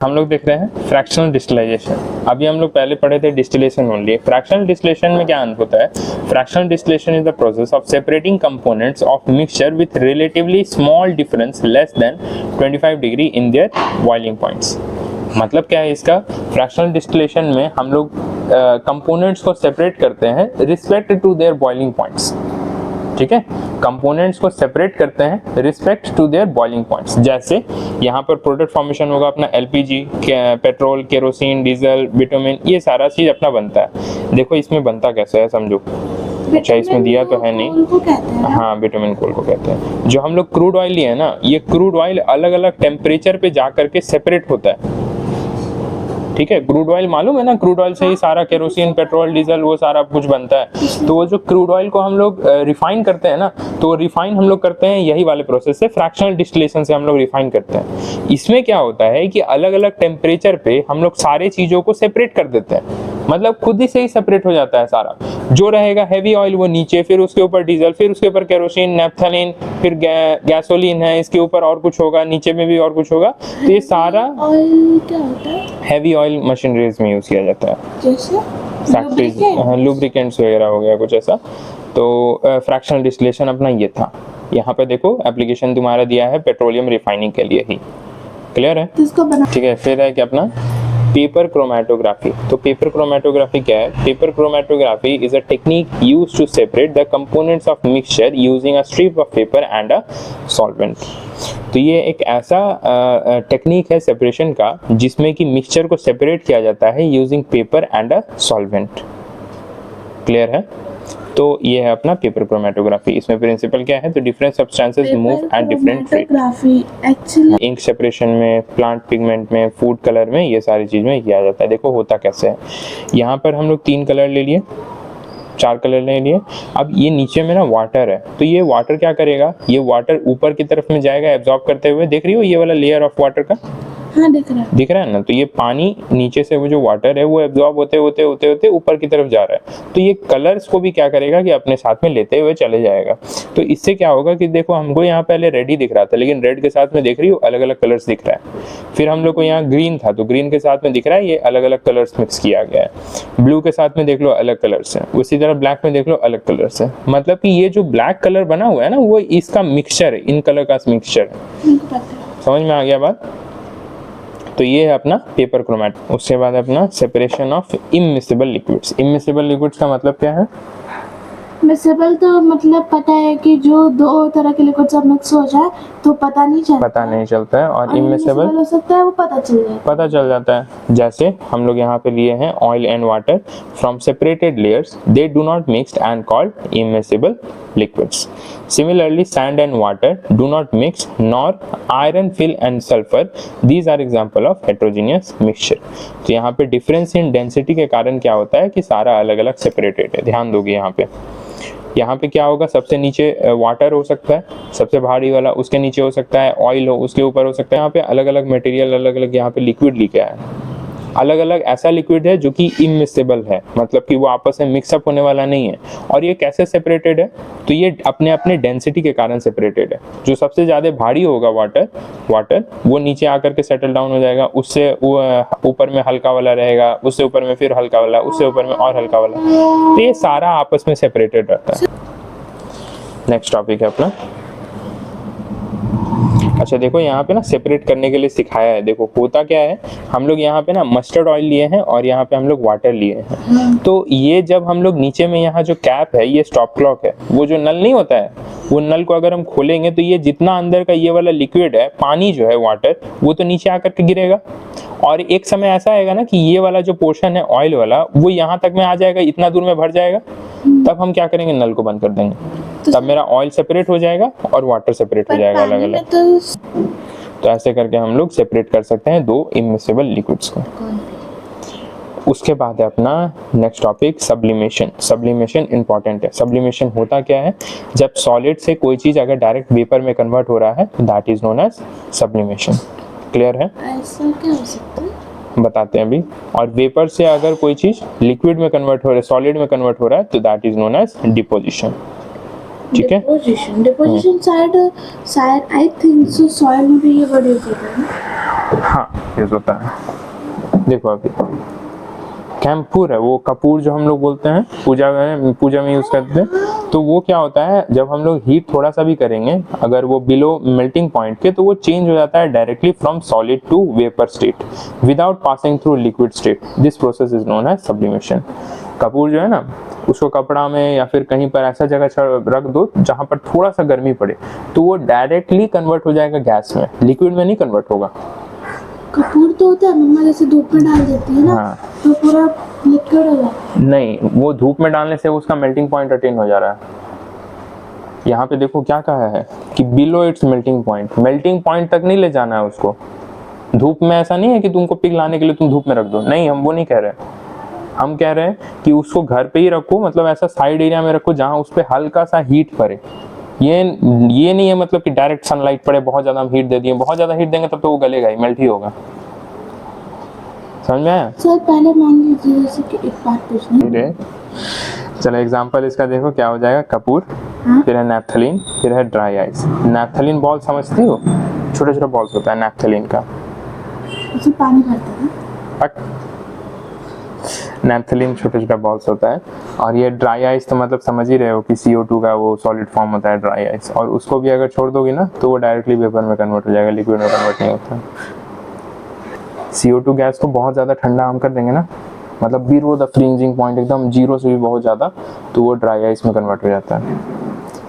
हम लोग देख रहे हैं फ्रैक्शनल डिस्टिलेशन। अभी हम लोग पहले पढ़े थे डिस्टिलेशन ओनली। फ्रैक्शनल डिस्टिलेशन में क्या अंत होता है? Fractional distillation is the process of separating components of mixture with relatively small difference less than 25 degree in their boiling points. मतलब क्या है इसका? फ्रैक्शनल डिस्टिलेशन में हम लोग कंपोनेंट्स को सेपरेट करते हैं respect to their boiling points. ठीक है, कंपोनेंट्स को सेपरेट करते हैं respect to their boiling points. जैसे यहाँ पर प्रोडक्ट फॉर्मेशन होगा अपना LPG, petrol, kerosene, diesel, bitumen, ये सारा चीज अपना बनता है। देखो इसमें बनता कैसे है समझो। अच्छा इसमें दिया तो है नहीं। हाँ बिटुमिन कोल को कहते हैं। जो हम लोग क्रूड ऑयल लिए है ना, ये क्रूड ऑयल अलग अलग टेम्परेचर पे जा करके सेपरेट होता है। ठीक है, क्रूड ऑयल मालूम है ना, क्रूड ऑयल से ही सारा केरोसिन, पेट्रोल, डीजल वो सारा कुछ बनता है। तो वो जो क्रूड ऑयल को हम लोग रिफाइन करते हैं ना, तो रिफाइन हम लोग करते हैं यही वाले प्रोसेस से, फ्रैक्शनल डिस्टिलेशन से हम लोग रिफाइन करते हैं। इसमें क्या होता है कि अलग अलग टेम्परेचर पे हम लोग सारे चीजों को सेपरेट कर देते हैं। मतलब खुद ही से ही सेपरेट हो जाता है सारा। जो रहेगा हैवी ऑयल वो नीचे, फिर उसके ऊपर डीजल, फिर उसके ऊपर केरोसिन, नैफ्थलीन, फिर गैसोलीन है, इसके ऊपर और कुछ होगा, नीचे में भी और कुछ होगा। तो ये सारा ऑयल क्या होता है? हैवी ऑयल मशीनरीज में यूज किया जाता है, जैसे फैक्ट्रीज, लुब्रिकेंट्स वगैरह हो गया कुछ ऐसा। तो फ्रैक्शनल डिस्टिलेशन अपना ये था। यहाँ पे देखो एप्लीकेशन तुम्हारा दिया है पेट्रोलियम रिफाइनिंग के लिए ही। क्लियर है? ठीक है, फिर है कि अपना पेपर क्रोमेटोग्राफी। तो पेपर क्रोमेटोग्राफी क्या है? Paper chromatography is a technique used to separate the components of mixture using a strip of paper and a solvent. तो ये एक ऐसा टेक्निक है सेपरेशन का जिसमें कि मिक्सचर को सेपरेट किया जाता है using paper and a solvent. Clear है? तो ये है अपना पेपर क्रोमेटोग्राफी। इसमें प्रिंसिपल क्या है? तो different substances move at different rate. Actually ink separation में, प्लांट पिगमेंट में, फूड कलर में, ये सारी चीज में किया जाता है। देखो होता कैसे है। यहाँ पर हम लोग 3 कलर ले लिए, 4 कलर ले लिए। अब ये नीचे में ना वाटर है, तो ये वाटर क्या करेगा? ये वाटर ऊपर की तरफ में जाएगा एब्जॉर्ब करते हुए। देख रही हो ये वाला लेयर ऑफ वाटर का? हाँ दिख रहा है ना। तो ये पानी नीचे से वो जो वाटर है वो एब्जॉर्ब होते होते होते होते ऊपर की तरफ जा रहा है। तो ये कलर्स को भी क्या करेगा कि अपने साथ में लेते हुए चले जाएगा। तो इससे क्या होगा कि देखो हमको यहाँ पहले रेड ही दिख रहा था, लेकिन रेड के साथ में देख रही हो अलग अलग कलर्स दिख रहा है। फिर हम लोग को यहाँ ग्रीन था, तो ग्रीन के साथ में दिख रहा है ये अलग अलग कलर्स मिक्स किया गया है। ब्लू के साथ में देख लो अलग कलर्स है, उसी तरह ब्लैक में देख लो अलग कलर्स है। मतलब कि ये जो ब्लैक कलर बना हुआ है ना, वो इसका मिक्सचर है, इन कलर का मिक्सचर है। समझ में आ गया बात? तो ये है अपना पेपर क्रोमेट। उसके बाद अपना separation of immiscible liquids. Immiscible liquids का मतलब क्या है? मिक्सेबल तो मतलब पता है कि जो दो तरह के लिक्विड सब मिक्स हो जाए तो पता नहीं चलता है। और इमिसिबल इमिसिबल हो सकता है वो पता चल जाता है। जैसे हम लोग यहाँ पे लिए हैं oil and water from separated layers, they do not mix and called immiscible liquids. Similarly, sand and water do not mix, nor iron, fill and sulfur. These are example of heterogeneous mixture. तो यहाँ पे difference in density के कारण क्या होता है कि सारा अलग अलग separated है। ध्यान दोगे यहाँ पे क्या होगा? सबसे नीचे वाटर हो सकता है, सबसे भारी वाला, उसके नीचे हो सकता है ऑयल हो, उसके ऊपर हो सकता है। यहाँ पे अलग अलग मटेरियल, अलग अलग यहाँ पे लिक्विड लिखा है। अलग अलग ऐसा लिक्विड है जो कि इमिसिबल है, मतलब कि वो आपस में मिक्सअप होने वाला नहीं है। और ये कैसे सेपरेटेड है? तो ये अपने अपने डेंसिटी के कारण सेपरेटेड है। जो सबसे ज्यादा भारी होगा वाटर वो नीचे आकर के सेटल डाउन हो जाएगा, उससे ऊपर में हल्का वाला रहेगा, उससे ऊपर में फिर हल्का वाला, उससे ऊपर में और हल्का वाला। तो ये सारा आपस में सेपरेटेड रहता है। नेक्स्ट टॉपिक है अपना। अच्छा देखो यहाँ पे ना सेपरेट करने के लिए सिखाया है। देखो होता क्या है, हम लोग यहाँ पे ना मस्टर्ड ऑयल लिए हैं और यहाँ पे हम लोग वाटर लिए हैं। तो ये जब हम लोग नीचे में यहाँ जो कैप है, ये स्टॉप क्लॉक है, वो जो नल नहीं होता है, वो नल को अगर हम खोलेंगे तो ये जितना अंदर का ये वाला लिक्विड है, पानी जो है वाटर, वो तो नीचे आकर के गिरेगा। और एक समय ऐसा आएगा ना कि ये वाला जो पोर्शन है ऑयल वाला, वो यहाँ तक में आ जाएगा, इतना दूर में भर जाएगा। तब हम क्या करेंगे? नल को बंद कर देंगे। तब मेरा ऑयल सेपरेट हो जाएगा और वाटर सेपरेट हो जाएगा अलग अलग। तो ऐसे करके हम लोग सेपरेट कर सकते हैं दो इमिसिबल लिक्विड्स को। उसके बाद है अपना next topic sublimation. Sublimation important है। सब्लिमेशन होता क्या है? जब सॉलिड से कोई चीज अगर डायरेक्ट वेपर में कन्वर्ट हो रहा है, that is known as sublimation. Clear है? ऐसा क्या हो सकता है? बताते हैं अभी। और वेपर से अगर कोई चीज लिक्विड में कन्वर्ट हो रहा है, सॉलिड में कन्वर्ट हो रहा है, तो that is known as deposition. ठीक है? डिपोजिशन शायद आई थिंक सो सॉइल में भी ये वर्ड यूज होता है। हाँ यूज होता है। देखो अभी कैंपुर है, वो कपूर जो हम लोग बोलते हैं पूजा में यूज करते हैं। तो वो क्या होता है, जब हम लोग हीट थोड़ा सा भी करेंगे अगर वो बिलो मेल्टिंग पॉइंट के, तो वो चेंज हो जाता है directly from solid to vapour state without passing through liquid state. This process is known as sublimation. कपूर जो है ना, उसको कपड़ा में या फिर कहीं पर ऐसा जगह रख दो जहां पर थोड़ा सा गर्मी पड़े, तो वो डायरेक्टली कन्वर्ट हो जाएगा गैस में, लिक्विड में नहीं कन्वर्ट होगा। कपूर तो होता है मम्मा जैसे धूप में डाल देती है ना, हाँ। तो पूरा लिक्विड हो जाता है। नहीं, वो धूप में डालने से उसका मेल्टिंग पॉइंट अटेन हो जा रहा है। यहाँ पे देखो क्या कहा है कि बिलो इट्स मेल्टिंग पॉइंट तक नहीं ले जाना है उसको। धूप में ऐसा नहीं है कि तुमको पिघलाने के लिए तुम धूप में रख दो, नहीं, हम वो नहीं कह रहे। हम कह रहे हैं कि उसको घर पे ही रखो, मतलब ऐसा साइड एरिया में रखो जहां उस पे हल्का सा हीट पड़े। ये नहीं है मतलब कि डायरेक्ट सनलाइट पड़े, बहुत ज्यादा हम हीट दे दिए, बहुत ज्यादा हीट देंगे तब तो वो गलेगा ही, मेल्ट ही होगा। समझ में आया? सर पहले मान लीजिए जैसे कि एक बात पूछनी है। चलो एग्जांपल इसका देखो क्या हो जाएगा। कपूर, हाँ? फिर है नैप्थलीन, फिर है ड्राई आइस। नैप्थलीन बॉल समझती हो? छोटे छोटे बॉल्स होता है नैप्थलीन का। उसे पानी भरते हैं। नैप्थलीन छोटे छोटे बॉल्स होता है। और ये ड्राई आइस तो मतलब समझ ही रहे हो कि CO2 का वो सॉलिड फॉर्म होता है ड्राई आइस, और उसको भी अगर छोड़ दोगे ना तो वो डायरेक्टली वेपर में कन्वर्ट हो जाएगा, लिक्विड में कन्वर्ट नहीं होता। CO2 गैस को बहुत ज़्यादा ठंडा हम कर देंगे ना, मतलब बिलो द फ्रीजिंग पॉइंट, एकदम जीरो से भी बहुत ज़्यादा, तो वो ड्राई आइस में कन्वर्ट हो जाता है।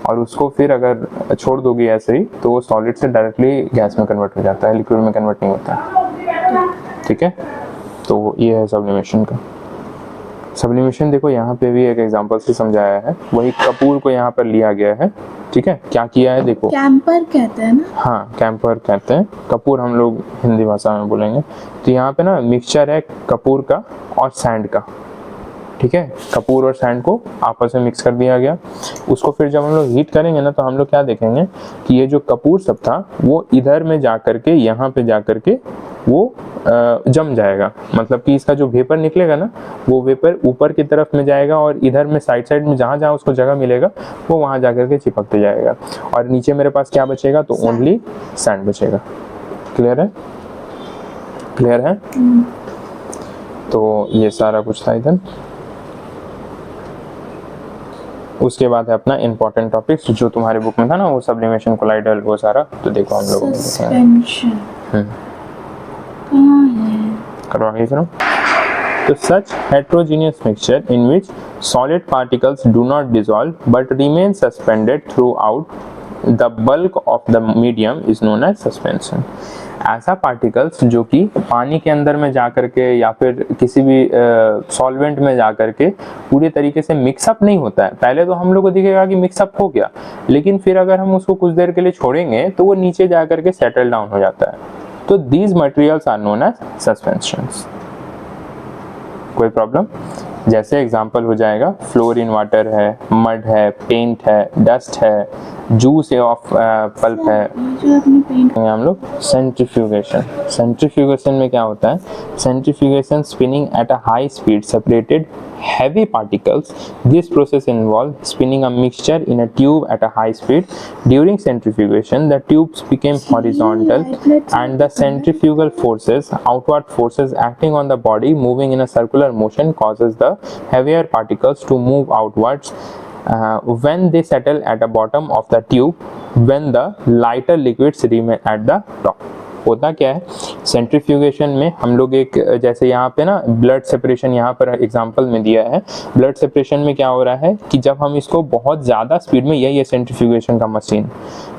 और उसको फिर अगर छोड़ दोगे ऐसे ही तो वो सॉलिड से डायरेक्टली गैस में कन्वर्ट हो जाता है, लिक्विड में कन्वर्ट नहीं होता। ठीक है, तो ये है सब्लिमेशन का। सब्लिमेशन देखो यहाँ पे भी एक एग्जांपल से समझाया है, वही कपूर को यहाँ पर लिया गया है। ठीक है, क्या किया है देखो। कैंपर कहते हैं ना? हाँ, कैंपर कहते हैं, कपूर हम लोग हिंदी भाषा में बोलेंगे। तो यहाँ पे ना मिक्सचर है कपूर का और सैंड का। ठीक है, कपूर और सैंड को आपस में मिक्स कर दिया गया। उसको फिर जब हम लोग हीट करेंगे ना, तो हम लोग क्या देखेंगे कि ये जो कपूर सब था वो इधर में जा करके, यहाँ पे जा करके वो जम जाएगा। मतलब कि इसका जो वेपर निकलेगा ना, वो वेपर ऊपर की तरफ में जाएगा और इधर में साइड में जहाँ जहाँ उसको जगह मिलेगा वो वहाँ जा करके चिपकते जाएगा। और नीचे मेरे पास क्या बचेगा, तो ओनली सैंड बचेगा। क्लियर है? क्लियर है? तो ये सारा कुछ था इधर। उसके बाद है अपना इंपॉर्टेंट टॉपिक्स जो तुम्हारे बुक में था ना, वो सब्लिमेशन, कोलाइडल, वो सारा। तो देखो हम लोग सस्पेंशन कहाँ है? करो आगे करो। तो such heterogeneous mixture in which solid particles do not dissolve but remain suspended throughout the bulk of the medium is known as suspension। ऐसा पार्टिकल्स जो कि पानी के अंदर में जा करके या फिर किसी भी सॉल्वेंट में जा करके पूरे तरीके से मिक्सअप नहीं होता है। पहले तो हम लोग को दिखेगा कि मिक्सअप हो गया, लेकिन फिर अगर हम उसको कुछ देर के लिए छोड़ेंगे तो वो नीचे जा करके सेटल डाउन हो जाता है। तो these materials are known as suspensions। कोई प्रॉब्लम? जैसे एग्जांपल हो जाएगा फ्लोरीन वाटर है, मड है, पेंट है, डस्ट है, जूस ऑफ पल्प है। जो अपने पेंट हम लोग सेंट्रीफ्यूगेशन में क्या होता है, centrifugation spinning at a high speed separated heavy particles। This process involves spinning a mixture in a tube at a high speed. During centrifugation, the tubes became horizontal and the centrifugal forces, outward forces acting on the body moving in a circular motion, causes the heavier particles to move outwards when they settle at the bottom of the tube, when the lighter liquids remain at the top। होता क्या है centrifugation में, हम लोग एक जैसे यहाँ पे ना ब्लड सेपरेशन यहाँ पर एग्जांपल में दिया है। ब्लड सेपरेशन में क्या हो रहा है कि जब हम इसको बहुत ज़्यादा स्पीड में, यही है सेंट्रीफ्यूगेशन का मशीन,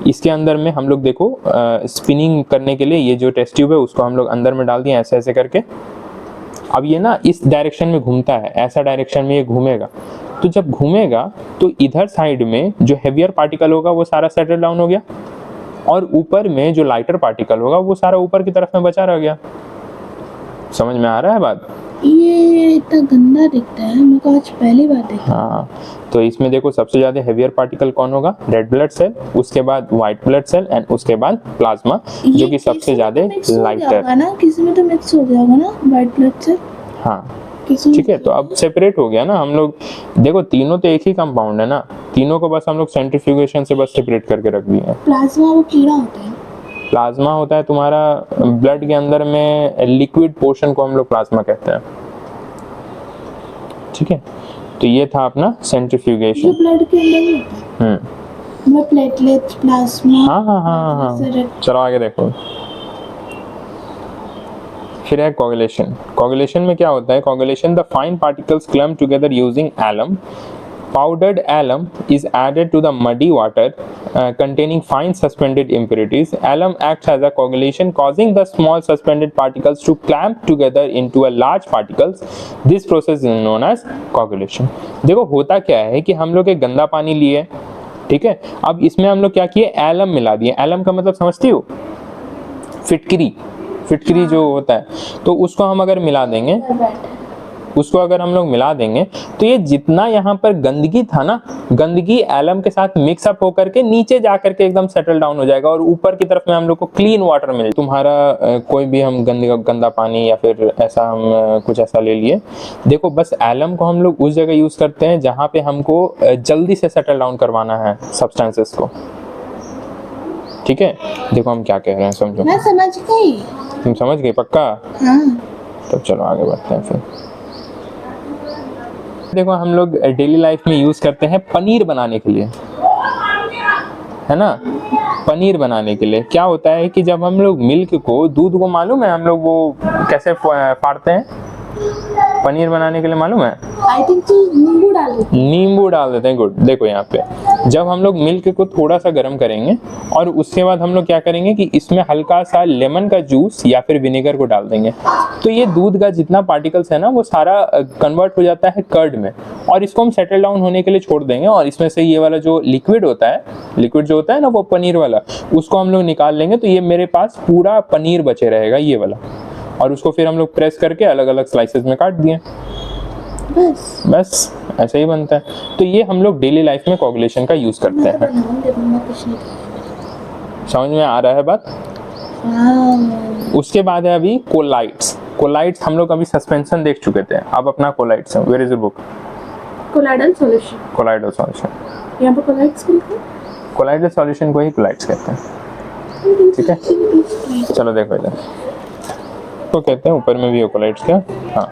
इसके अंदर में हम लोग देखो स्पिनिंग करने के लिए ये जो टेस्ट ट्यूब है उसको हम लोग अंदर में डाल दिए ऐसे ऐसे करके। अब ये ना इस डायरेक्शन में घूमता है, ऐसा डायरेक्शन में ये घूमेगा। तो जब घूमेगा तो इधर साइड में जो हेवियर पार्टिकल होगा वो सारा सेटल डाउन हो गया, और ऊपर में जो लाइटर पार्टिकल होगा वो सारा ऊपर की तरफ में बचा रह गया। समझ में आ रहा है बात? ये इतना गंदा दिखता है, मेरे को आज पहली बार देखा। हाँ, तो इसमें देखो सबसे ज्यादा हेवियर पार्टिकल कौन होगा, रेड ब्लड सेल, उसके बाद व्हाइट ब्लड सेल एंड उसके बाद प्लाज्मा, जो कि सबसे ज्यादा लाइटर। ना किसी में तो मिक्स हो गया होगा ना व्हाइट ब्लड सेल। हाँ ठीक है, तो अब सेपरेट हो गया ना। हम लोग देखो तीनों तो एक ही कंपाउंड है ना, तीनों को बस हम लोग सेंट्रीफ्यूगेशन से बस सेपरेट करके रख दिए हैं। प्लाज्मा वो कीड़ा होता है। प्लाज्मा होता है तुम्हारा ब्लड के अंदर में लिक्विड पोर्शन को हम लोग प्लाज्मा कहते हैं, ठीक है। तो ये था अपना सेंट्रीफ्यूगेशन। जो ब्लड के अंदर ही होता है, में प्लेटलेट, प्लाज्मा। हाँ। चलो आगे देखो। फिर है कोगुलेशन। कोगुलेशन में क्या होता है? Coagulation, the fine particles clump together using alum. Powdered alum is added to the muddy water containing fine suspended impurities. Alum acts as a coagulation, causing the small suspended particles to clamp together into a large particles. This process is known as coagulation. देखो होता क्या है कि हम लोग एक गंदा पानी लिए, ठीक है, अब इसमें हम लोग क्या किए? एलम मिला दिए। एलम का मतलब समझती हो? फिटकरी, फिटकरी जो होता है, तो उसको हम अगर मिला देंगे, उसको अगर हम लोग मिला देंगे तो ये जितना यहाँ पर गंदगी था ना, गंदगी एलम के साथ मिक्सअप होकर के नीचे जा करके एकदम सेटल डाउन हो जाएगा और ऊपर की तरफ में हम लोग को क्लीन वाटर मिले। तुम्हारा कोई भी हम गंदा पानी या फिर ऐसा हम कुछ ऐसा ले लिए, देखो बस एलम को हम लोग उस जगह यूज करते हैं जहाँ पे हमको जल्दी से सेटल डाउन करवाना है सब्सटेंसेस को, ठीक है। देखो हम क्या कह रहे हैं, समझो। मैं समझ गई। तुम समझ गए पक्का? हाँ। तब चलो आगे बढ़ते हैं। फिर देखो हम लोग डेली लाइफ में यूज करते हैं पनीर बनाने के लिए, है ना। पनीर बनाने के लिए क्या होता है कि जब हम लोग मिल्क को, दूध को, मालूम है हम लोग वो कैसे फाड़ते हैं पनीर बनाने के लिए, मालूम है? आई थिंक तो नींबू डाल देते हैं। नींबू डाल देते हैं। गुड। देखो यहाँ पे जब हम लोग मिल्क को थोड़ा सा गर्म करेंगे और उसके बाद हम लोग क्या करेंगे कि इसमें हल्का सा लेमन का जूस या फिर विनेगर को डाल देंगे, तो ये दूध का जितना पार्टिकल्स है ना वो सारा कन्वर्ट हो जाता है कर्ड में, और इसको हम सेटल डाउन होने के लिए छोड़ देंगे। और इसमें से ये वाला जो लिक्विड होता है, लिक्विड जो होता है ना वो पनीर वाला, उसको हम लोग निकाल लेंगे, तो ये मेरे पास पूरा पनीर बचे रहेगा ये वाला, और उसको फिर हम लोग प्रेस करके अलग अलग स्लाइसेस में काट दिए, बस ऐसे ही बनता है। तो ये हम लोग डेली लाइफ में कोगुलेशन का यूज करते हैं। समझ में आ रहा है बात? उसके बाद है अभी कोलाइड्स। कोलाइड्स हम लोग अभी सस्पेंशन देख चुके थे, अब अपना कोलाइड्स है। Where is your book? Colloidal solution. Colloidal solution, यहाँ पे कोलाइड्स लिखा है। कोलाइडल सॉल्यूशन को ही कोलाइड्स कहते हैं, ठीक है। चलो देखो इधर तो कहते हैं, ऊपर में भी है कोलाइड्स का। हाँ,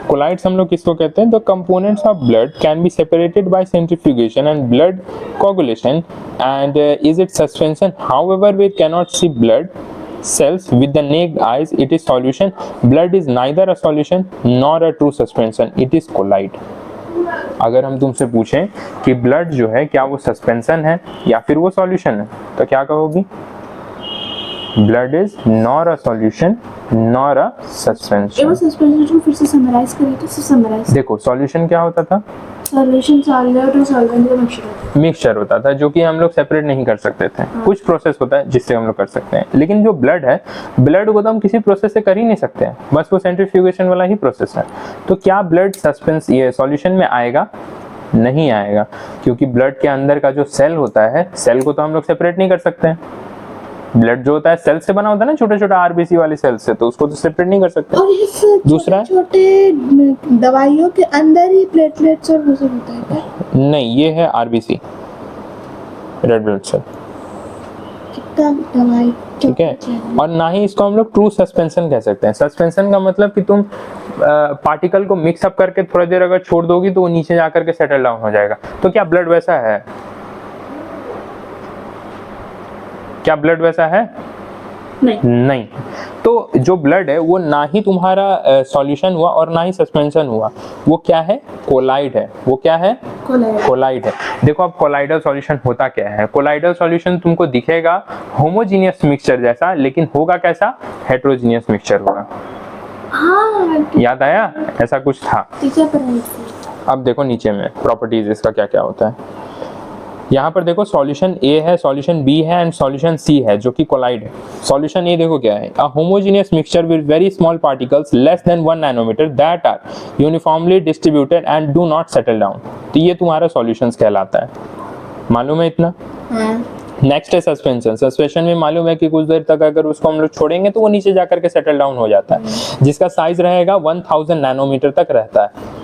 कोलाइड्स हम लोग किसको कहते हैं? The components of blood can be separated by centrifugation and blood coagulation and is it suspension, however we can not see blood cells with the naked eyes. It is solution. Blood is neither a solution nor a true suspension. It is colloid. अगर हम तुमसे पूछें कि blood जो है क्या वो suspension है या फिर वो सॉल्यूशन है, तो क्या कहोगी? Blood is nor a solution nor a suspension. वो सस्पेंशन को फिर से समराइज करें तो समराइज देखो सॉल्यूशन क्या होता था? सॉल्यूशन सॉल्वेंट और सॉल्वेंट का मिक्सचर होता था जो कि हम लोग सेपरेट नहीं कर सकते थे। कुछ प्रोसेस होता है जिससे हम लोग कर सकते हैं, लेकिन जो ब्लड है, ब्लड को तो हम किसी प्रोसेस से कर ही नहीं सकते हैं, बस वो सेंट्रीफ्यूगेशन वाला ही प्रोसेस है। तो क्या ब्लड सस्पेंस ये सॉल्यूशन में आएगा? नहीं आएगा, क्योंकि ब्लड के अंदर का जो सेल होता है, सेल को तो हम लोग सेपरेट नहीं कर सकते हैं। ब्लड जो होता है सेल से बना होता है ना, छोटे छोटे आरबीसी वाले सेल से, तो उसको तो सेपरेट नहीं कर सकते। और इस दूसरा छोटे दवाइयों के अंदर ही प्लेटलेट्स और वो सब होता है क्या? नहीं, ये है आरबीसी, रेड ब्लड सेल, कितना दवाई, ठीक है। और ना ही इसको हम लोग ट्रू सस्पेंशन कह सकते हैं। सस्पेंशन का मतलब कि तुम पार्टिकल को मिक्स अप करके थोड़ी देर अगर छोड़ दोगी तो वो नीचे जाकर के सेटल डाउन हो जाएगा। तो क्या ब्लड वैसा है? क्या ब्लड वैसा है? नहीं। तो जो ब्लड है वो ना ही तुम्हारा सॉल्यूशन हुआ और ना ही सस्पेंशन हुआ, वो क्या है? कोलाइड है। वो क्या है? कोलाइड है। देखो अब कोलाइडल सॉल्यूशन होता क्या है? कोलाइडल सॉल्यूशन तुमको दिखेगा होमोजीनियस मिक्सचर जैसा, लेकिन होगा कैसा? हेटेरोजीनियस मिक्सचर होगा। हाँ, याद आया? ऐसा कुछ था। अब देखो नीचे में प्रॉपर्टीज इसका क्या क्या होता है। यहाँ पर देखो सॉल्यूशन ए है, सॉल्यूशन बी है एंड सॉल्यूशन सी है जो कि कोलाइड है। सॉल्यूशन ए देखो क्या है? A homogeneous mixture with very small particles less than 1 nanometre that are uniformly distributed and do not settle down. तो ये तुम्हारा सॉल्यूशंस कहलाता है। मालूम है इतना? नेक्स्ट है सस्पेंशन। सस्पेंशन में मालूम है कि कुछ देर तक अगर उसको हम लोग छोड़ेंगे तो वो नीचे जाकर के सेटल डाउन हो जाता है, जिसका साइज रहेगा 1000 नैनोमीटर तक रहता है।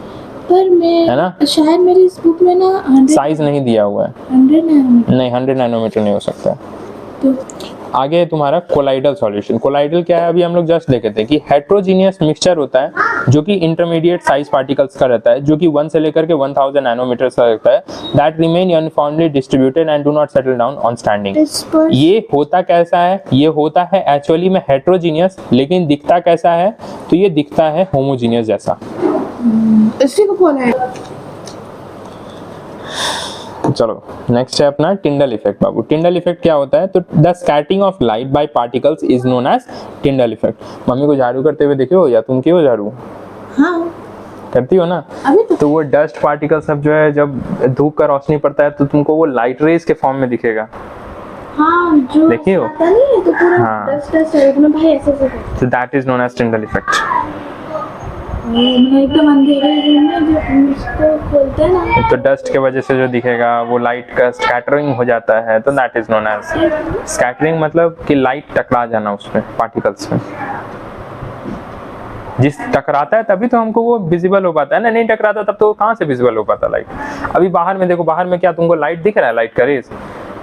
पर मैं है ना? शायद मेरी इस बुक में ना 100 साइज नहीं दिया हुआ है। 100 नैनोमीटर नहीं, 100 नैनोमीटर नहीं हो सकता। तो आगे है तुम्हारा कोलाइडल सॉल्यूशन। कोलाइडल क्या है, अभी हम लोग जस्ट देखे थे कि हेट्रोजीनियस मिक्सचर होता है जो कि इंटरमीडिएट साइज पार्टिकल्स का रहता है, जो कि 1 से लेकर के 1000 नैनोमीटर का रहता है, that remain uniformly distributed and do not settle down on standing. ये होता कैसा है, ये होता है एक्चुअली में हेट्रोजीनियस, लेकिन दिखता कैसा है, तो ये दिखता है होमोजीनियस जैसा। इसी को बोला है। चलो नेक्स्ट है अपना टिंडल इफेक्ट बाबू। टिंडल इफेक्ट क्या होता है, तो the scattering of light by particles is known as Tyndall effect. Mummy को झाड़ू करते हुए देखो हो, या तुम क्यों झाड़ू हाँ करती हो ना, अभी तो वो डस्ट पार्टिकल सब जो है, जब धूप का रोशनी पड़ता है तो तुमको वो लाइट रेज के फॉर्म में दिखेगा। हाँ जो देखिए हो? आता नहीं है तो पूरा हाँ। डस्ट डस्ट है अपना भाई ऐसे ऐसे करता So that is known as Tyndall effect. है। एकदम अंधेरे रूम में जब इसको खोलते हैं ना तो डस्ट के वजह से जो दिखेगा वो लाइट का स्कैटरिंग हो जाता है, तो that is known as scattering, मतलब कि लाइट टकरा जाना उसमें पार्टिकल्स में। जिस टकराता है तभी तो हमको वो विजिबल हो पाता है ना, नहीं टकराता तब तो कहाँ से विजिबल हो पाता लाइट। अभी बाहर में देखो, बाहर में क्या तुमको लाइट दिख रहा है, लाइट का रेज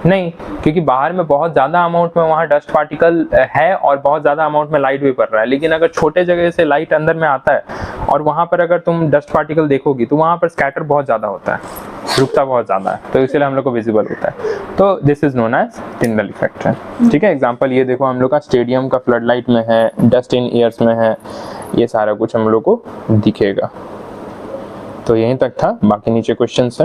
नहीं, क्योंकि बाहर में बहुत ज्यादा अमाउंट में वहाँ डस्ट पार्टिकल है और बहुत ज्यादा अमाउंट में लाइट भी पड़ रहा है। लेकिन अगर छोटे जगह से लाइट अंदर में आता है और वहां पर अगर तुम डस्ट पार्टिकल देखोगी तो वहां पर स्कैटर बहुत ज्यादा होता है, रुकता बहुत ज्यादा है, तो इसलिए हम लोग को विजिबल होता है। तो this is known as Tyndall effect है। ठीक है, एग्जांपल ये देखो, हम लोग का स्टेडियम का फ्लड लाइट में है, डस्ट इन ईयर्स में है, ये सारा कुछ हम लोग को दिखेगा। तो यहीं तक था, बाकी नीचे क्वेश्चंस है।